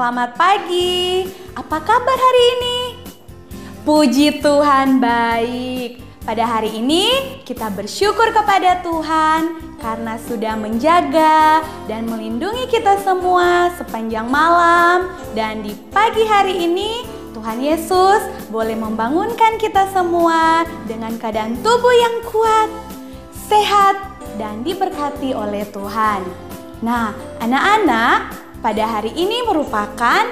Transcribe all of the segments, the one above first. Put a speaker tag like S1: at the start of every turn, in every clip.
S1: selamat pagi. Apa kabar hari ini? Puji Tuhan baik. Pada hari ini kita bersyukur kepada Tuhan karena sudah menjaga dan melindungi kita semua sepanjang malam. Dan di pagi hari ini Tuhan Yesus boleh membangunkan kita semua dengan keadaan tubuh yang kuat, sehat, dan diberkati oleh Tuhan. Nah, anak-anak, pada hari ini merupakan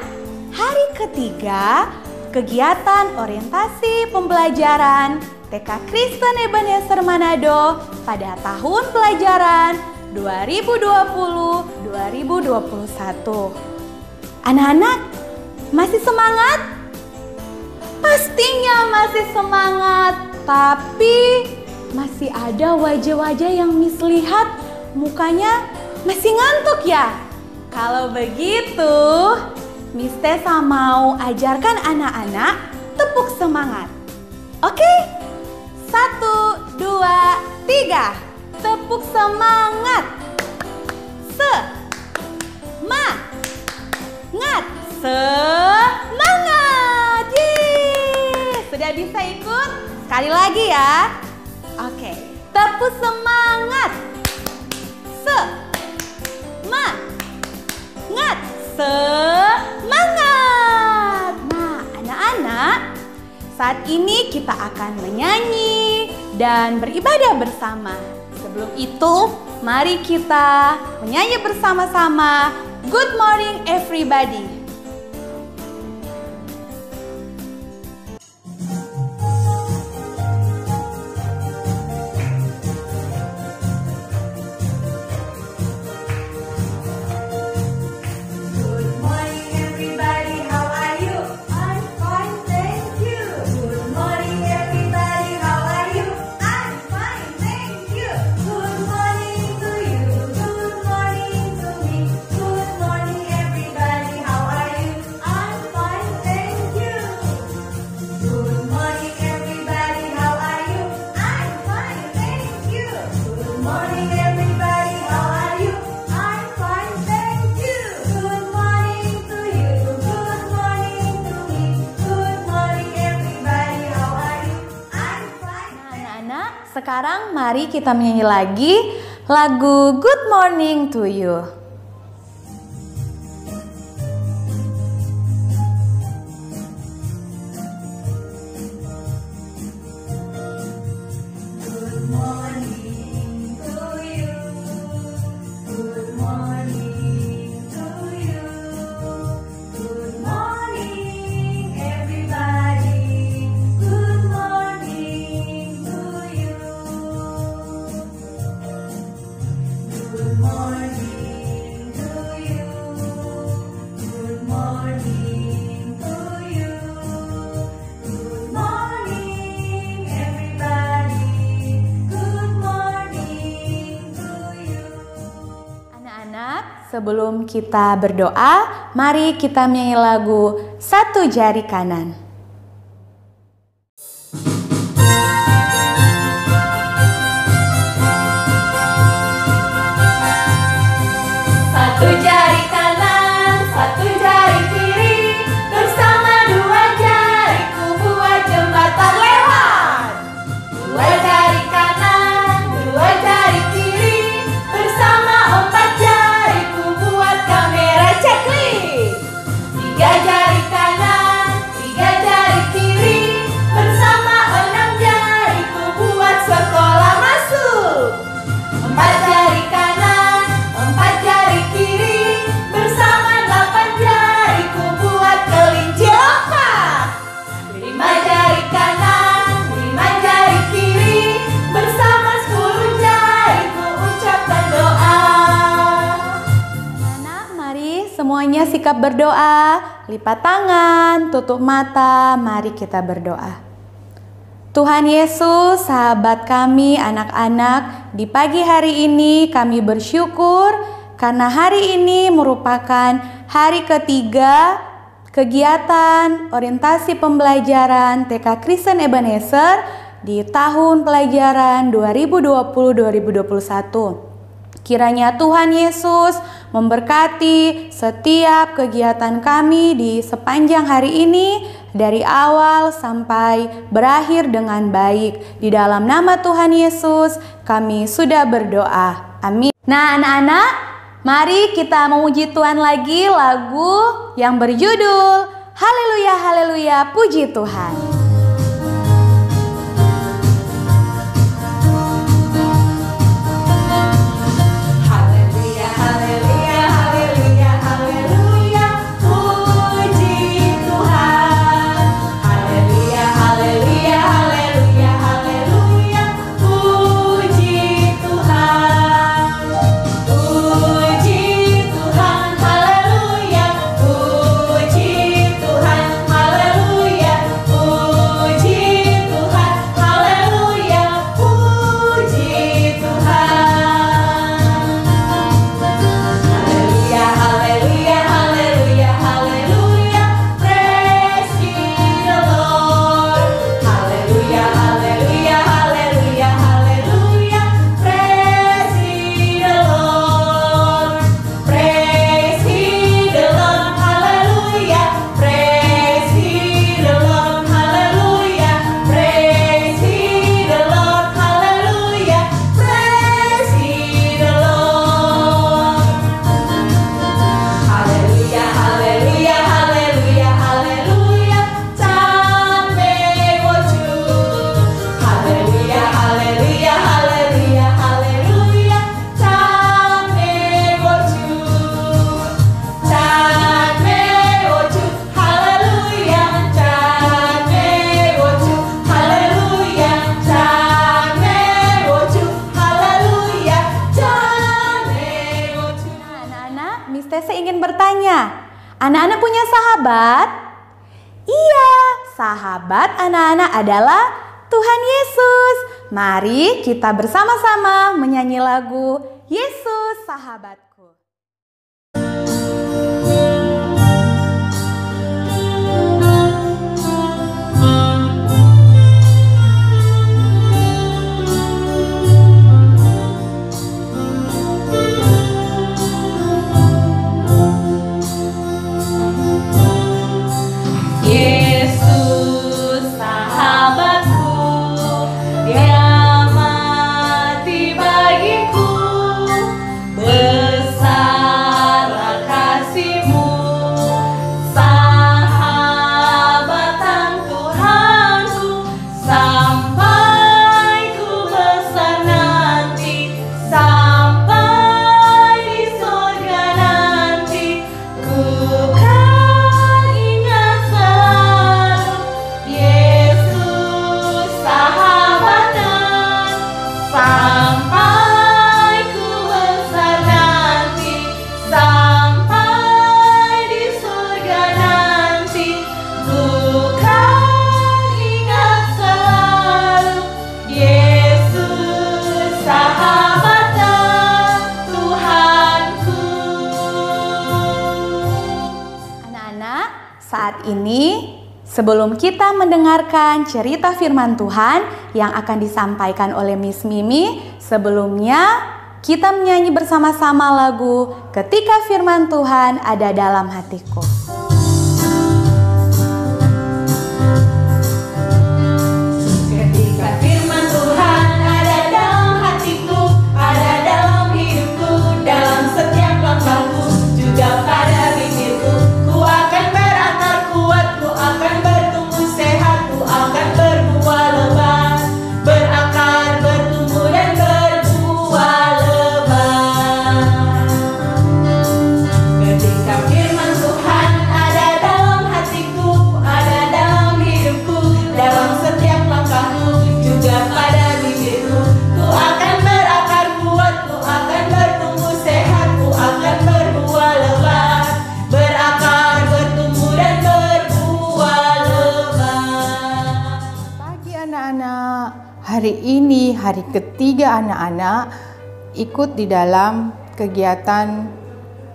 S1: hari ketiga kegiatan orientasi pembelajaran TK Kristen Ebenezer Manado pada tahun pelajaran 2020-2021. Anak-anak, masih semangat? Pastinya masih semangat, tapi masih ada wajah-wajah yang Miss lihat mukanya masih ngantuk ya? Kalau begitu, Miss Tessa mau ajarkan anak-anak tepuk semangat. Oke? 1, 2, 3. Tepuk semangat. Semangat. Semangat. Yeay. Sudah bisa ikut? Sekali lagi ya. Oke. Tepuk semangat. Semangat. Nah, anak-anak, saat ini kita akan menyanyi dan beribadah bersama. Sebelum itu, mari kita menyanyi bersama-sama. Good morning everybody. Sekarang mari kita menyanyi lagi lagu Good Morning to You. Sebelum kita berdoa, mari kita menyanyi lagu Satu Jari Kanan. Satu jari kanan, satu jari kiri, bersama dua jariku buat jembatan lewat. Dua jari kanan, dua jari kiri, bersama empat jariku buat kamera checklist. Tiga jari kanan, tiga jari kiri, bersama enam jariku buat sekolah masuk. Empat jari kanan, empat jari kiri, bersama delapan jariku buat kelinci lompat. Lima jari kanan, lima jari kiri, bersama 10 jariku ucapkan doa. Anak, mari semuanya sikap berdoa. Lipat tangan, tutup mata, mari kita berdoa. Tuhan Yesus, sahabat kami, anak-anak, di pagi hari ini kami bersyukur karena hari ini merupakan hari ketiga kegiatan orientasi pembelajaran TK Kristen Ebenezer di tahun pelajaran 2020-2021. Kiranya Tuhan Yesus memberkati setiap kegiatan kami di sepanjang hari ini, dari awal sampai berakhir dengan baik. Di dalam nama Tuhan Yesus kami sudah berdoa. Amin. Nah anak-anak, mari kita memuji Tuhan lagi lagu yang berjudul Haleluya, Haleluya, Puji Tuhan. Anak-anak punya sahabat? Iya, sahabat anak-anak adalah Tuhan Yesus. Mari kita bersama-sama menyanyi lagu Yesus Sahabatku. Saat ini, sebelum kita mendengarkan cerita firman Tuhan yang akan disampaikan oleh Miss Mimi, sebelumnya kita menyanyi bersama-sama lagu Ketika Firman Tuhan Ada Dalam Hatiku.
S2: Ketika firman Tuhan ada dalam hatiku, ada dalam hidupku, dalam setiap langkahku, juga pada bibirku, ku akan berakar kuat, ku akan bertumbuh sehat, ku akan berbuah lebat, berakar, bertumbuh dan berbuah lebat. Ketika firman Tuhan ada dalam hatiku, ada dalam hidupku, dalam setiap langkahku, juga pada bibirku, ku akan berakar kuat, ku akan bertumbuh sehat, ku akan berbuah lebat, berakar, bertumbuh dan berbuah lebat.
S3: Pagi anak-anak, hari ini hari ketiga anak-anak ikut di dalam kegiatan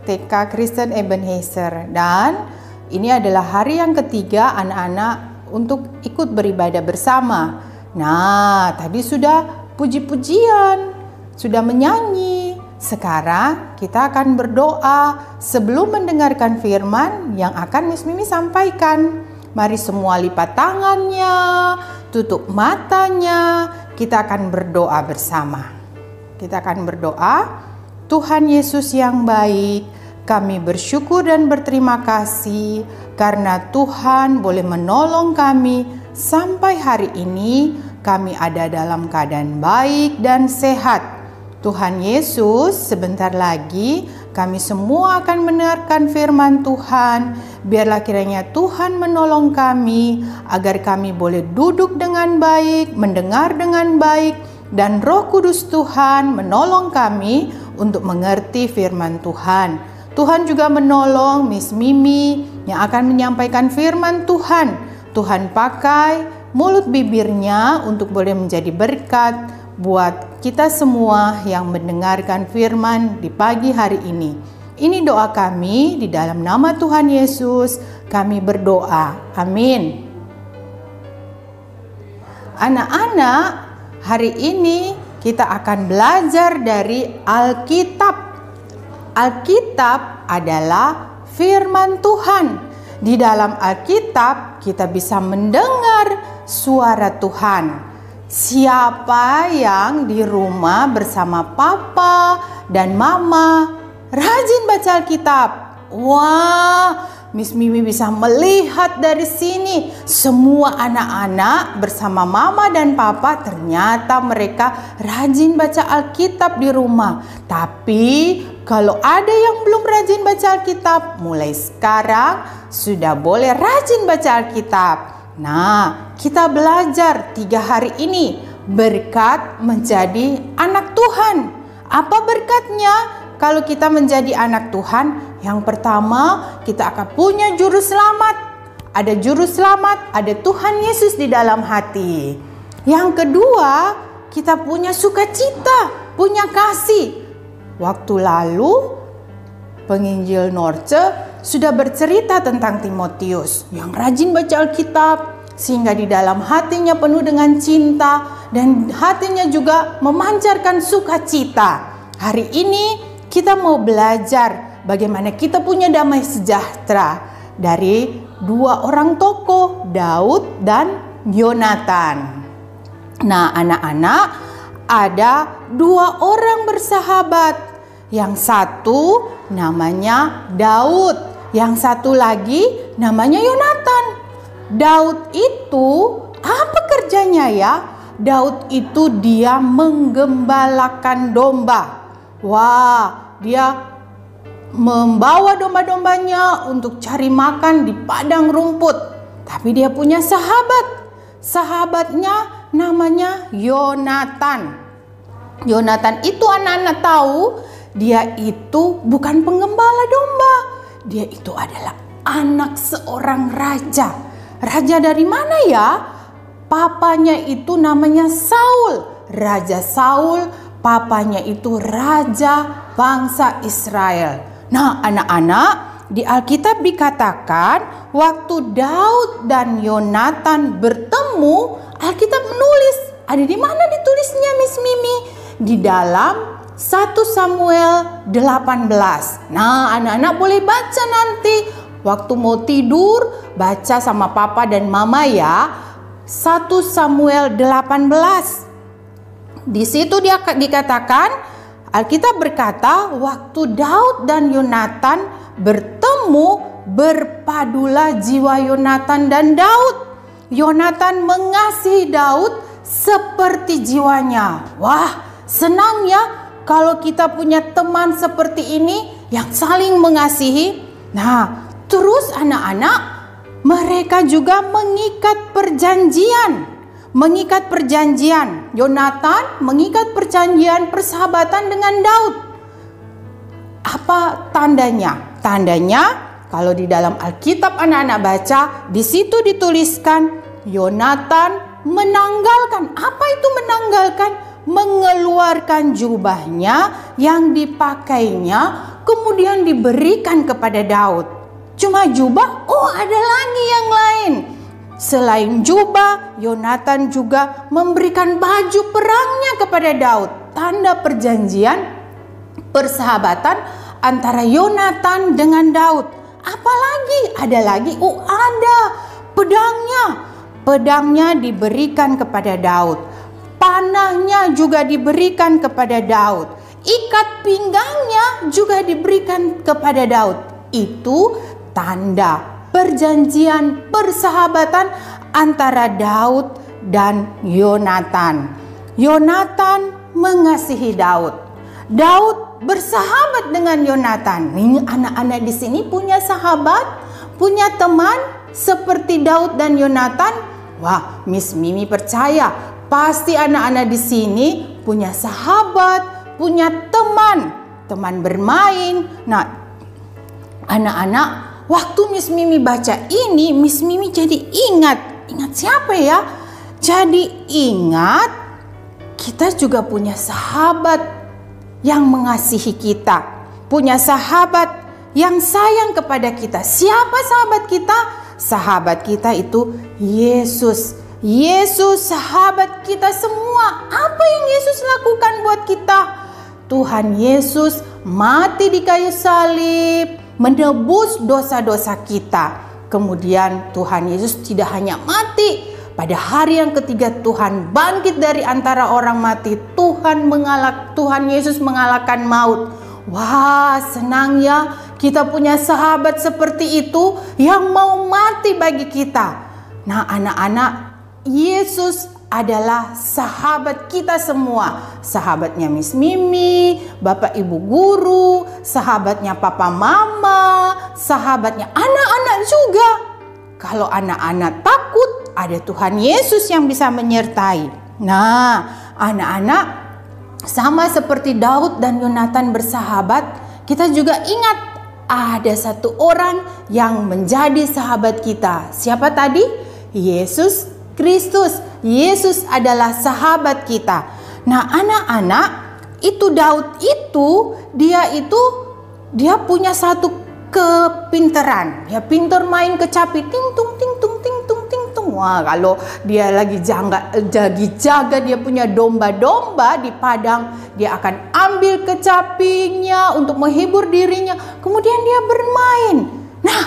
S3: TK Kristen Ebenezer, dan ini adalah hari yang ketiga anak-anak untuk ikut beribadah bersama. Nah, tadi sudah puji-pujian, sudah menyanyi, sekarang kita akan berdoa sebelum mendengarkan firman yang akan Miss Mimi sampaikan. Mari semua lipat tangannya, tutup matanya, kita akan berdoa bersama. Kita akan berdoa. Tuhan Yesus yang baik, kami bersyukur dan berterima kasih karena Tuhan boleh menolong kami sampai hari ini. Kami ada dalam keadaan baik dan sehat. Tuhan Yesus, sebentar lagi kami semua akan mendengarkan firman Tuhan. Biarlah kiranya Tuhan menolong kami agar kami boleh duduk dengan baik, mendengar dengan baik, dan Roh Kudus Tuhan menolong kami untuk mengerti firman Tuhan. Tuhan juga menolong Miss Mimi yang akan menyampaikan firman Tuhan. Tuhan pakai mulut bibirnya untuk boleh menjadi berkat buat kita semua yang mendengarkan firman di pagi hari ini. Ini doa kami di dalam nama Tuhan Yesus. Kami berdoa. Amin. Anak-anak, hari ini kita akan belajar dari Alkitab. Alkitab adalah firman Tuhan. Di dalam Alkitab kita bisa mendengar suara Tuhan. Siapa yang di rumah bersama papa dan mama rajin baca Alkitab? Wah, Miss Mimi bisa melihat dari sini semua anak-anak bersama mama dan papa ternyata mereka rajin baca Alkitab di rumah. Tapi kalau ada yang belum rajin baca Alkitab, mulai sekarang sudah boleh rajin baca Alkitab. Nah, kita belajar 3 hari ini berkat menjadi anak Tuhan. Apa berkatnya kalau kita menjadi anak Tuhan? Yang pertama, kita akan punya juru selamat. Ada juru selamat, ada Tuhan Yesus di dalam hati. Yang kedua, kita punya sukacita, punya kasih. Waktu lalu, penginjil Norce sudah bercerita tentang Timotius yang rajin baca Alkitab, sehingga di dalam hatinya penuh dengan cinta dan hatinya juga memancarkan sukacita. Hari ini kita mau belajar bagaimana kita punya damai sejahtera dari 2 orang tokoh, Daud dan Yonatan. Nah, anak-anak, ada 2 orang bersahabat. Yang satu namanya Daud, yang satu lagi namanya Yonatan. Daud itu apa kerjanya ya? Daud itu dia menggembalakan domba. Wah, dia membawa domba-dombanya untuk cari makan di padang rumput. Tapi dia punya sahabat. Sahabatnya namanya Yonatan. Yonatan itu anak-anak tahu, dia itu bukan penggembala domba. Dia itu adalah anak seorang raja. Raja dari mana ya? Papanya itu namanya Saul. Raja Saul, papanya itu raja bangsa Israel. Nah, anak-anak, di Alkitab dikatakan waktu Daud dan Yonatan bertemu, Alkitab menulis. Ada di mana ditulisnya Miss Mimi? Di dalam 1 Samuel 18. Nah, anak-anak boleh baca nanti waktu mau tidur, baca sama papa dan mama ya. 1 Samuel 18. Di situ dia dikatakan, Alkitab berkata, waktu Daud dan Yonatan bertemu, berpadulah jiwa Yonatan dan Daud. Yonatan mengasihi Daud seperti jiwanya. Wah, senang ya kalau kita punya teman seperti ini yang saling mengasihi. Nah, terus anak-anak, mereka juga mengikat perjanjian. Mengikat perjanjian. Yonatan mengikat perjanjian persahabatan dengan Daud. Apa tandanya? Tandanya kalau di dalam Alkitab anak-anak baca, di situ dituliskan Yonatan menanggalkan. Apa itu menanggalkan? Mengeluarkan jubahnya yang dipakainya kemudian diberikan kepada Daud. Cuma jubah? Oh, ada lagi yang lain. Selain jubah, Yonatan juga memberikan baju perangnya kepada Daud. Tanda perjanjian persahabatan antara Yonatan dengan Daud. Apalagi ada lagi, ada pedangnya. Pedangnya diberikan kepada Daud. Panahnya juga diberikan kepada Daud. Ikat pinggangnya juga diberikan kepada Daud. Itu tanda perjanjian persahabatan antara Daud dan Yonatan. Yonatan mengasihi Daud. Daud bersahabat dengan Yonatan. Nih, anak-anak di sini punya sahabat, punya teman seperti Daud dan Yonatan. Wah, Miss Mimi percaya pasti anak-anak di sini punya sahabat, punya teman bermain. Nah, anak-anak, waktu Miss Mimi baca ini, Miss Mimi jadi ingat siapa ya? Jadi ingat kita juga punya sahabat yang mengasihi kita, punya sahabat yang sayang kepada kita. Siapa sahabat kita? Sahabat kita itu Yesus. Yesus sahabat kita semua. Apa yang Yesus lakukan buat kita? Tuhan Yesus mati di kayu salib, menebus dosa-dosa kita. Kemudian Tuhan Yesus tidak hanya mati, pada hari yang ketiga Tuhan bangkit dari antara orang mati. Tuhan Yesus mengalahkan maut. Wah, senang ya kita punya sahabat seperti itu yang mau mati bagi kita. Nah, anak-anak, Yesus adalah sahabat kita semua. Sahabatnya Miss Mimi, Bapak Ibu guru, sahabatnya Papa Mama, sahabatnya anak-anak juga. Kalau anak-anak takut, ada Tuhan Yesus yang bisa menyertai. Nah, anak-anak, sama seperti Daud dan Yonatan bersahabat, kita juga ingat ada satu orang yang menjadi sahabat kita. Siapa tadi? Yesus Kristus. Yesus adalah sahabat kita. Nah, anak-anak, itu Daud dia punya satu kepinteran. Ya, pinter main kecapi, ting tung ting tung ting tung ting tung. Wah, kalau dia lagi jaga dia punya domba-domba di padang, dia akan ambil kecapinya untuk menghibur dirinya. Kemudian dia bermain. Nah,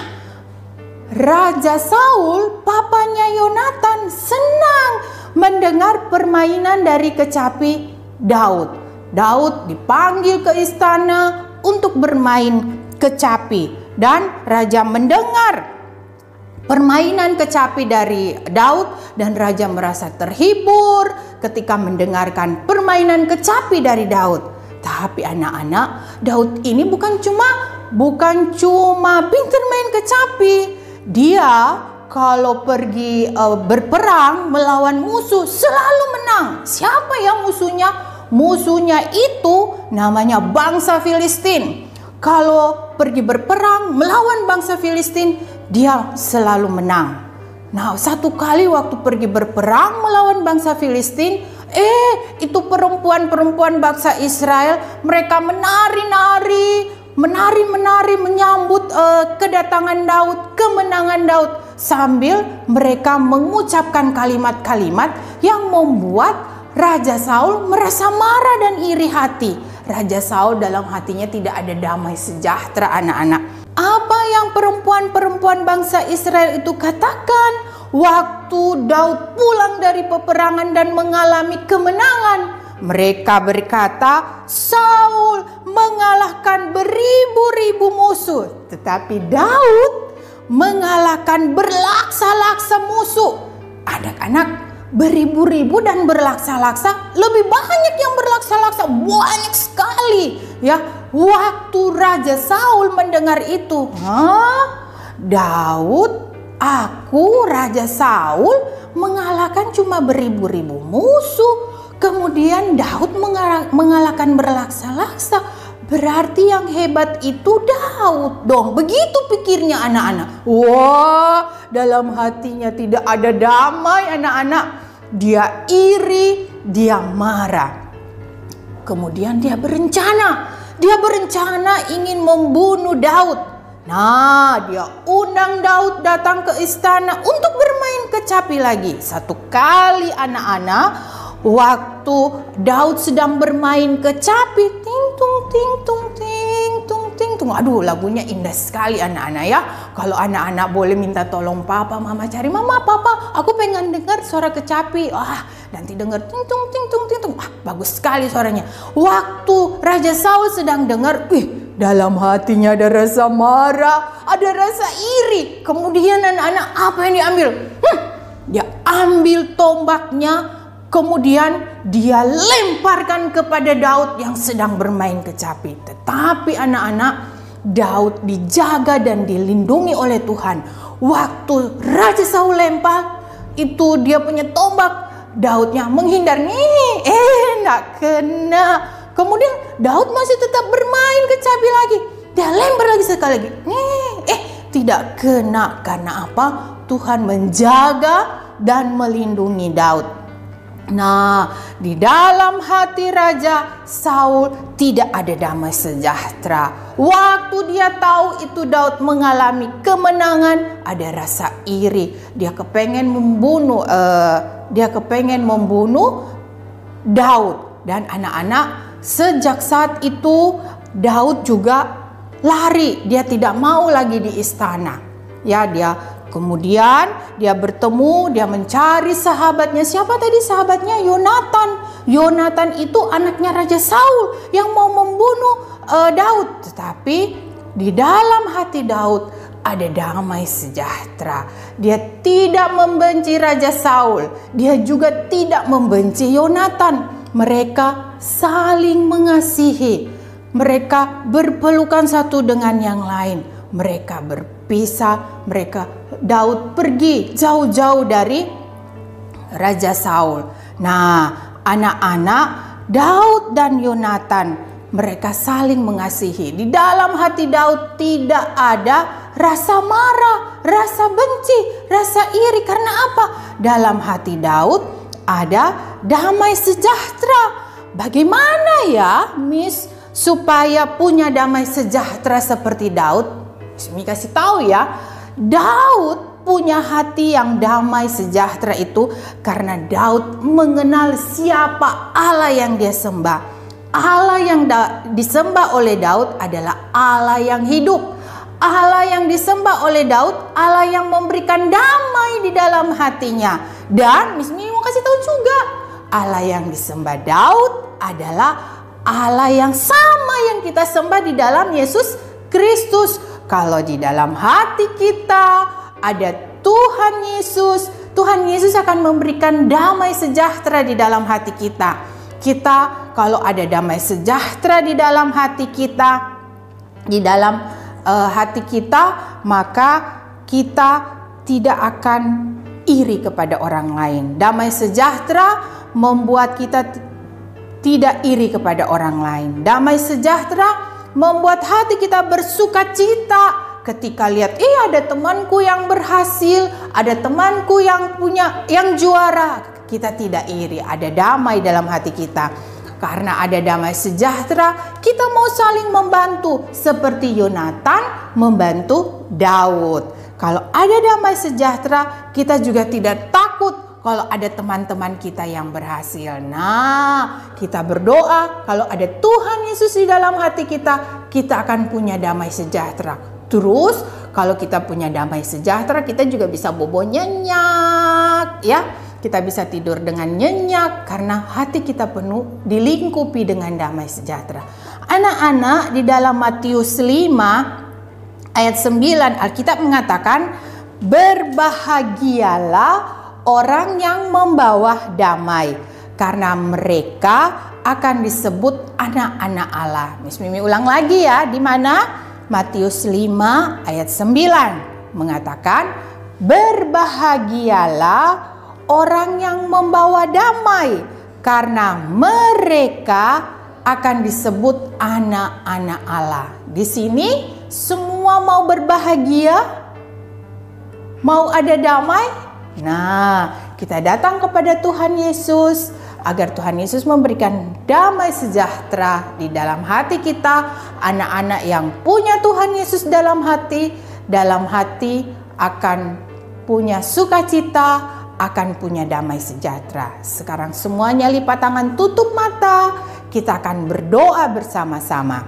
S3: Raja Saul, papanya Yonatan, senang mendengar permainan dari kecapi Daud. Daud dipanggil ke istana untuk bermain kecapi, dan raja mendengar permainan kecapi dari Daud, dan raja merasa terhibur ketika mendengarkan permainan kecapi dari Daud. Tapi anak-anak, Daud ini bukan cuma pintar main kecapi. Dia kalau pergi berperang melawan musuh selalu menang. Siapa yang musuhnya? Musuhnya itu namanya bangsa Filistin. Kalau pergi berperang melawan bangsa Filistin, dia selalu menang. Nah, satu kali waktu pergi berperang melawan bangsa Filistin, itu perempuan-perempuan bangsa Israel, mereka menari menyambut kedatangan Daud, kemenangan Daud, sambil mereka mengucapkan kalimat-kalimat yang membuat Raja Saul merasa marah dan iri hati. Raja Saul dalam hatinya tidak ada damai sejahtera, anak-anak. Apa yang perempuan-perempuan bangsa Israel itu katakan waktu Daud pulang dari peperangan dan mengalami kemenangan? Mereka berkata, Saul mengalahkan beribu-ribu musuh, tetapi Daud mengalahkan berlaksa-laksa musuh. Anak-anak, beribu-ribu dan berlaksa-laksa, lebih banyak yang berlaksa-laksa, banyak sekali ya. Waktu Raja Saul mendengar itu, Daud, Raja Saul mengalahkan cuma beribu-ribu musuh, kemudian Daud mengalahkan berlaksa-laksa, berarti yang hebat itu Daud dong. Begitu pikirnya anak-anak. Wah, dalam hatinya tidak ada damai, anak-anak. Dia iri, dia marah. Kemudian dia berencana ingin membunuh Daud. Nah, dia undang Daud datang ke istana untuk bermain kecapi lagi. Satu kali anak-anak, waktu Daud sedang bermain kecapi, ting tung ting tung ting tung ting tung. Aduh, lagunya indah sekali anak-anak ya. Kalau anak-anak boleh minta tolong papa, mama cari, mama, papa, aku pengen dengar suara kecapi. Nanti dengar ting tung ting tung ting tung. Bagus sekali suaranya. Waktu Raja Saul sedang dengar, dalam hatinya ada rasa marah, ada rasa iri. Kemudian anak-anak apa yang diambil? Dia ambil tombaknya, kemudian dia lemparkan kepada Daud yang sedang bermain kecapi. Tetapi anak-anak, Daud dijaga dan dilindungi oleh Tuhan. Waktu Raja Saul lempar, itu dia punya tombak, Daudnya menghindar. Nggak kena. Kemudian Daud masih tetap bermain kecapi lagi. Dia lempar lagi sekali lagi. Tidak kena. Karena apa? Tuhan menjaga dan melindungi Daud. Nah, di dalam hati Raja Saul tidak ada damai sejahtera. Waktu dia tahu itu Daud mengalami kemenangan, ada rasa iri. Dia kepengen membunuh Daud. Dan anak-anak, sejak saat itu Daud juga lari. Dia tidak mau lagi di istana. Kemudian dia bertemu, dia mencari sahabatnya. Siapa tadi sahabatnya? Yonatan. Yonatan itu anaknya Raja Saul yang mau membunuh Daud. Tetapi di dalam hati Daud ada damai sejahtera. Dia tidak membenci Raja Saul. Dia juga tidak membenci Yonatan. Mereka saling mengasihi. Mereka berpelukan satu dengan yang lain. Mereka berpisah. Daud pergi jauh-jauh dari Raja Saul. Nah, anak-anak, Daud dan Yonatan, mereka saling mengasihi. Di dalam hati Daud tidak ada rasa marah, rasa benci, rasa iri. Karena apa? Dalam hati Daud ada damai sejahtera. Bagaimana ya, Miss, supaya punya damai sejahtera seperti Daud? Miss kasih tahu ya. Daud punya hati yang damai sejahtera itu karena Daud mengenal siapa Allah yang dia sembah. Allah yang disembah oleh Daud adalah Allah yang hidup. Allah yang disembah oleh Daud, Allah yang memberikan damai di dalam hatinya. Dan Miss Mimi mau kasih tahu juga, Allah yang disembah Daud adalah Allah yang sama yang kita sembah di dalam Yesus Kristus. Kalau di dalam hati kita ada Tuhan Yesus, Tuhan Yesus akan memberikan damai sejahtera di dalam hati kita. Kalau ada damai sejahtera di dalam hati kita, maka kita tidak akan iri kepada orang lain. Damai sejahtera membuat kita tidak iri kepada orang lain. Damai sejahtera membuat hati kita bersuka cita ketika lihat ada temanku yang berhasil, ada temanku yang juara. Kita tidak iri, ada damai dalam hati kita. Karena ada damai sejahtera, kita mau saling membantu seperti Yonatan membantu Daud. Kalau ada damai sejahtera, kita juga tidak takut kalau ada teman-teman kita yang berhasil. Nah, kita berdoa kalau ada Tuhan Yesus di dalam hati kita, kita akan punya damai sejahtera. Terus, kalau kita punya damai sejahtera, kita juga bisa bobo nyenyak, ya. Kita bisa tidur dengan nyenyak karena hati kita penuh dilingkupi dengan damai sejahtera. Anak-anak, di dalam Matius 5 ayat 9 Alkitab mengatakan, berbahagialah orang yang membawa damai, karena mereka akan disebut anak-anak Allah. Miss Mimi ulang lagi ya, di mana? Matius 5 ayat 9 mengatakan, berbahagialah orang yang membawa damai, karena mereka akan disebut anak-anak Allah. Di sini semua mau berbahagia, mau ada damai. Nah, kita datang kepada Tuhan Yesus agar Tuhan Yesus memberikan damai sejahtera di dalam hati kita. Anak-anak yang punya Tuhan Yesus dalam hati akan punya sukacita, akan punya damai sejahtera. Sekarang semuanya lipat tangan, tutup mata. kita akan berdoa bersama-sama.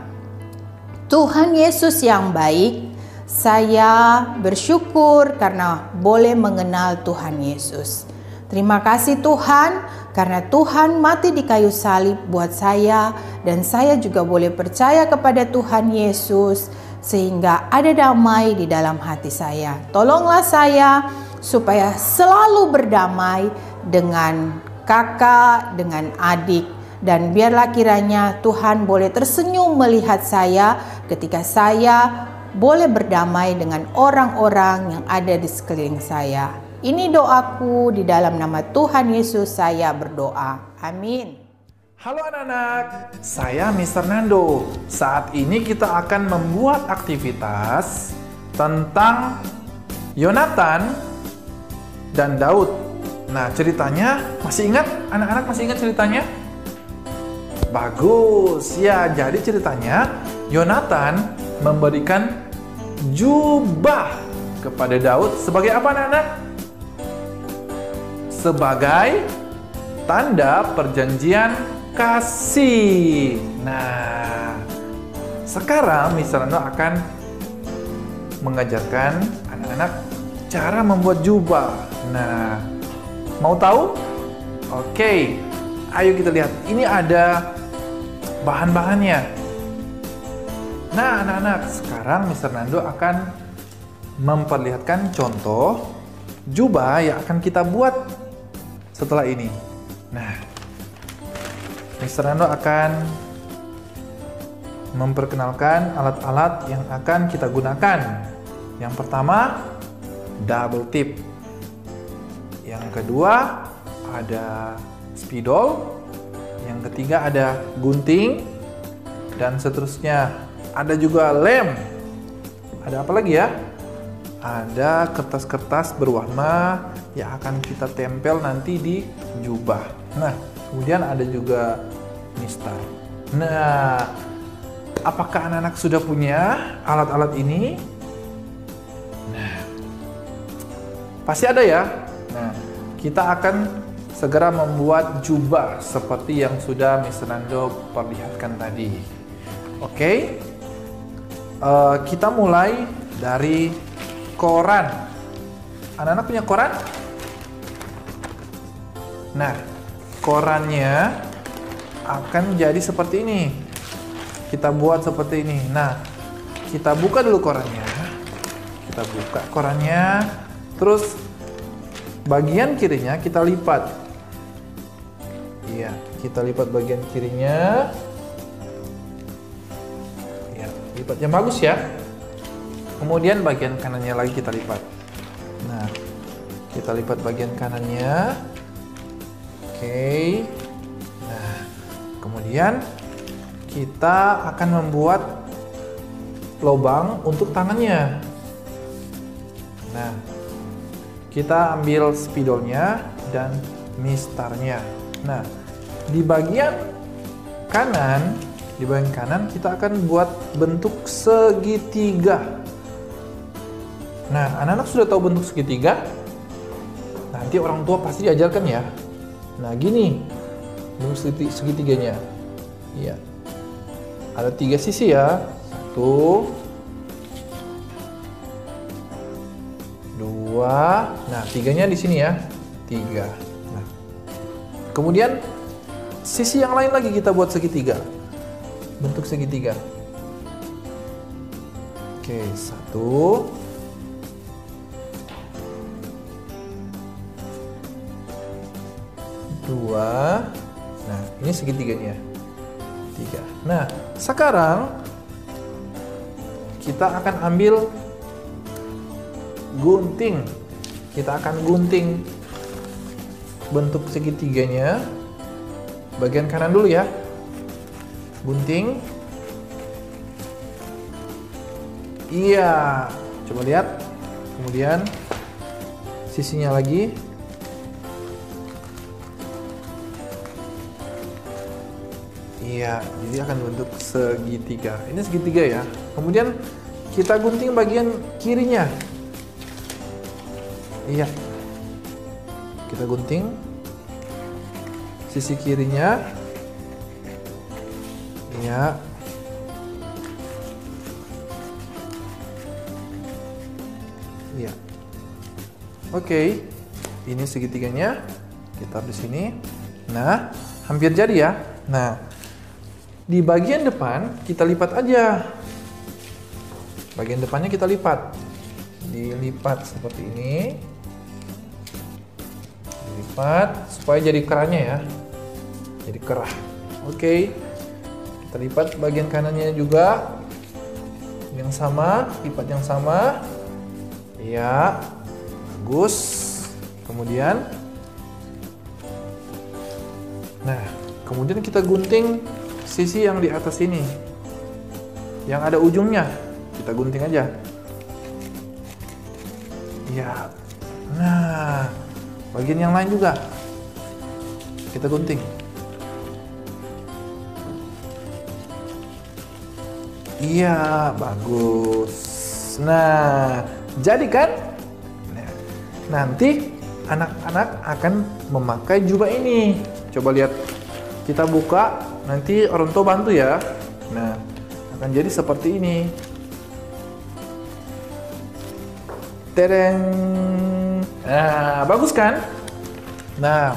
S3: Tuhan Yesus yang baik, saya bersyukur karena boleh mengenal Tuhan Yesus. Terima kasih Tuhan, karena Tuhan mati di kayu salib buat saya, dan saya juga boleh percaya kepada Tuhan Yesus sehingga ada damai di dalam hati saya. Tolonglah saya supaya selalu berdamai dengan kakak, dengan adik, dan biarlah kiranya Tuhan boleh tersenyum melihat saya ketika saya boleh berdamai dengan orang-orang yang ada di sekeliling saya. Ini doaku, di dalam nama Tuhan Yesus saya berdoa. Amin.
S4: Halo anak-anak, saya Mr. Nando. Saat ini kita akan membuat aktivitas tentang Yonatan dan Daud. Nah, ceritanya masih ingat? Anak-anak masih ingat ceritanya? Bagus. Ya, jadi ceritanya Yonatan memberikan jubah kepada Daud sebagai apa anak-anak? Sebagai tanda perjanjian kasih. Nah, sekarang Mr. Nando akan mengajarkan anak-anak cara membuat jubah. Nah, mau tahu? Oke, ayo kita lihat. Ini ada bahan-bahannya. Nah, anak-anak, sekarang Mr. Nando akan memperlihatkan contoh jubah yang akan kita buat setelah ini. Nah, Mr. Nando akan memperkenalkan alat-alat yang akan kita gunakan. Yang pertama, double tip. Yang kedua, ada spidol. Yang ketiga, ada gunting. Dan seterusnya, ada juga lem. Ada apa lagi ya? Ada kertas-kertas berwarna yang akan kita tempel nanti di jubah. Nah, kemudian ada juga mistar. Nah, apakah anak-anak sudah punya alat-alat ini? Nah, pasti ada ya. Nah, kita akan segera membuat jubah seperti yang sudah Mr. Nando perlihatkan tadi. Oke, kita mulai dari koran. Anak-anak punya koran? Nah, korannya akan jadi seperti ini. Kita buat seperti ini. Nah, kita buka dulu korannya. Kita buka korannya. Terus bagian kirinya kita lipat. Iya, kita lipat bagian kirinya. Ya, lipat yang bagus ya. Kemudian bagian kanannya lagi kita lipat. Nah, kita lipat bagian kanannya. Oke. Nah, kemudian kita akan membuat lubang untuk tangannya. Nah, kita ambil spidolnya dan mistarnya. Nah, di bagian kanan kita akan buat bentuk segitiga. Nah, anak-anak sudah tahu bentuk segitiga? Nanti orang tua pasti diajarkan ya. Nah, gini bentuk segitiganya. Iya. Ada 3 sisi ya. 1, 2. Nah, 3-nya di sini ya. 3. Nah, kemudian sisi yang lain lagi kita buat segitiga. Bentuk segitiga. Oke, 1. 2. Nah, ini segitiganya. 3. Nah, sekarang kita akan ambil gunting. Kita akan gunting bentuk segitiganya. Bagian kanan dulu ya. Gunting. Iya. Coba lihat. Kemudian sisinya lagi. Iya, jadi akan bentuk segitiga. Ini segitiga ya. Kemudian kita gunting bagian kirinya. Iya. Kita gunting sisi kirinya. Ya. Ya. Oke. Ini segitiganya. Kita taruh di sini. Nah, hampir jadi ya. Nah, di bagian depan kita lipat aja. Bagian depannya kita lipat. Dilipat seperti ini. Dilipat supaya jadi kerahnya ya. Jadi kerah. Oke. Kita lipat bagian kanannya juga. Yang sama, lipat yang sama. Ya. Bagus. Kemudian kemudian kita gunting sisi yang di atas ini. Yang ada ujungnya. Kita gunting aja. Ya. Nah, bagian yang lain juga kita gunting. Iya, bagus. Nah, jadi kan? Nah, nanti anak-anak akan memakai jubah ini. Coba lihat. Kita buka, nanti orang tua bantu ya. Nah, akan jadi seperti ini. Tereng. Nah, bagus kan? Nah,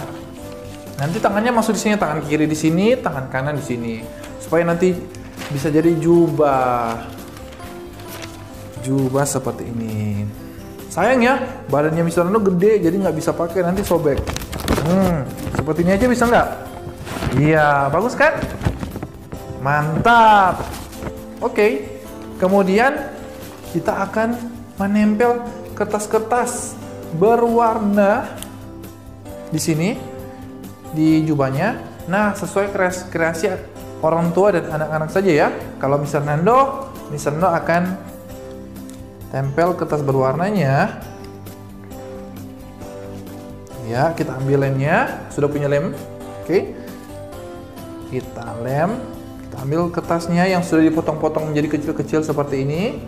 S4: nanti tangannya masuk di sini, tangan kiri di sini, tangan kanan di sini, supaya nanti bisa jadi jubah. Jubah seperti ini. Sayang ya, badannya Mr. Nando gede, jadi nggak bisa pakai, nanti sobek. Seperti ini aja bisa nggak? Iya, bagus kan? Mantap. Oke, kemudian kita akan menempel kertas-kertas berwarna di sini di jubahnya. Nah, sesuai kreasi orang tua dan anak-anak saja ya. Kalau Mr. Nando akan tempel kertas berwarnanya. Ya, kita ambil lemnya. Sudah punya lem? Oke. Kita lem. Kita ambil kertasnya yang sudah dipotong-potong menjadi kecil-kecil seperti ini.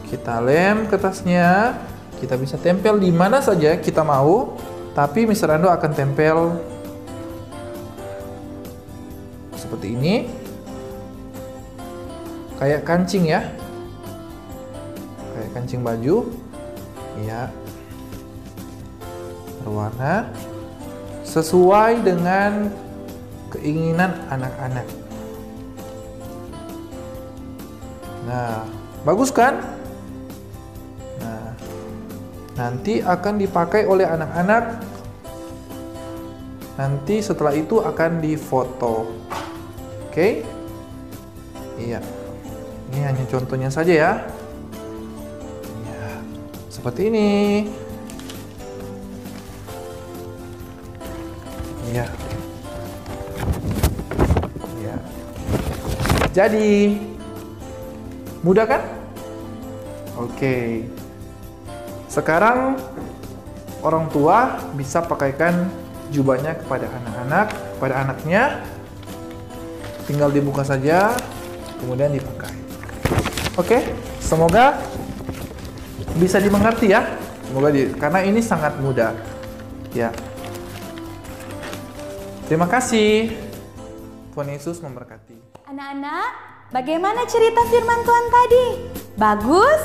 S4: Kita lem kertasnya. Kita bisa tempel di mana saja kita mau. Tapi Mr. Nando akan tempel seperti ini. Kayak kancing ya. Kayak kancing baju. Ya. Berwarna sesuai dengan keinginan anak-anak. Nah, bagus kan? Nah, nanti akan dipakai oleh anak-anak. Nanti setelah itu akan difoto. Oke? Iya. Ini hanya contohnya saja ya. Ya, seperti ini. Iya. Ya. Jadi, mudah kan? Oke. Sekarang orang tua bisa pakaikan jubahnya kepada anak-anak, kepada anaknya. Tinggal dibuka saja, kemudian dipakai. Oke, semoga bisa dimengerti ya. Karena ini sangat mudah. Ya. Terima kasih. Tuhan Yesus memberkati.
S1: Anak-anak, bagaimana cerita firman Tuhan tadi? Bagus?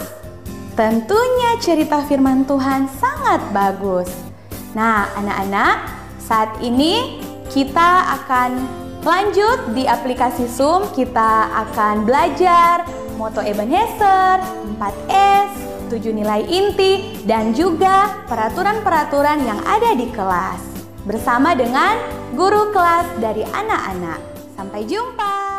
S1: Tentunya cerita firman Tuhan sangat bagus. Nah, anak-anak, saat ini kita akan lanjut di aplikasi Zoom. Kita akan belajar moto Ebenezer, 4S, 7 nilai inti, dan juga peraturan-peraturan yang ada di kelas. Bersama dengan guru kelas dari anak-anak. Sampai jumpa.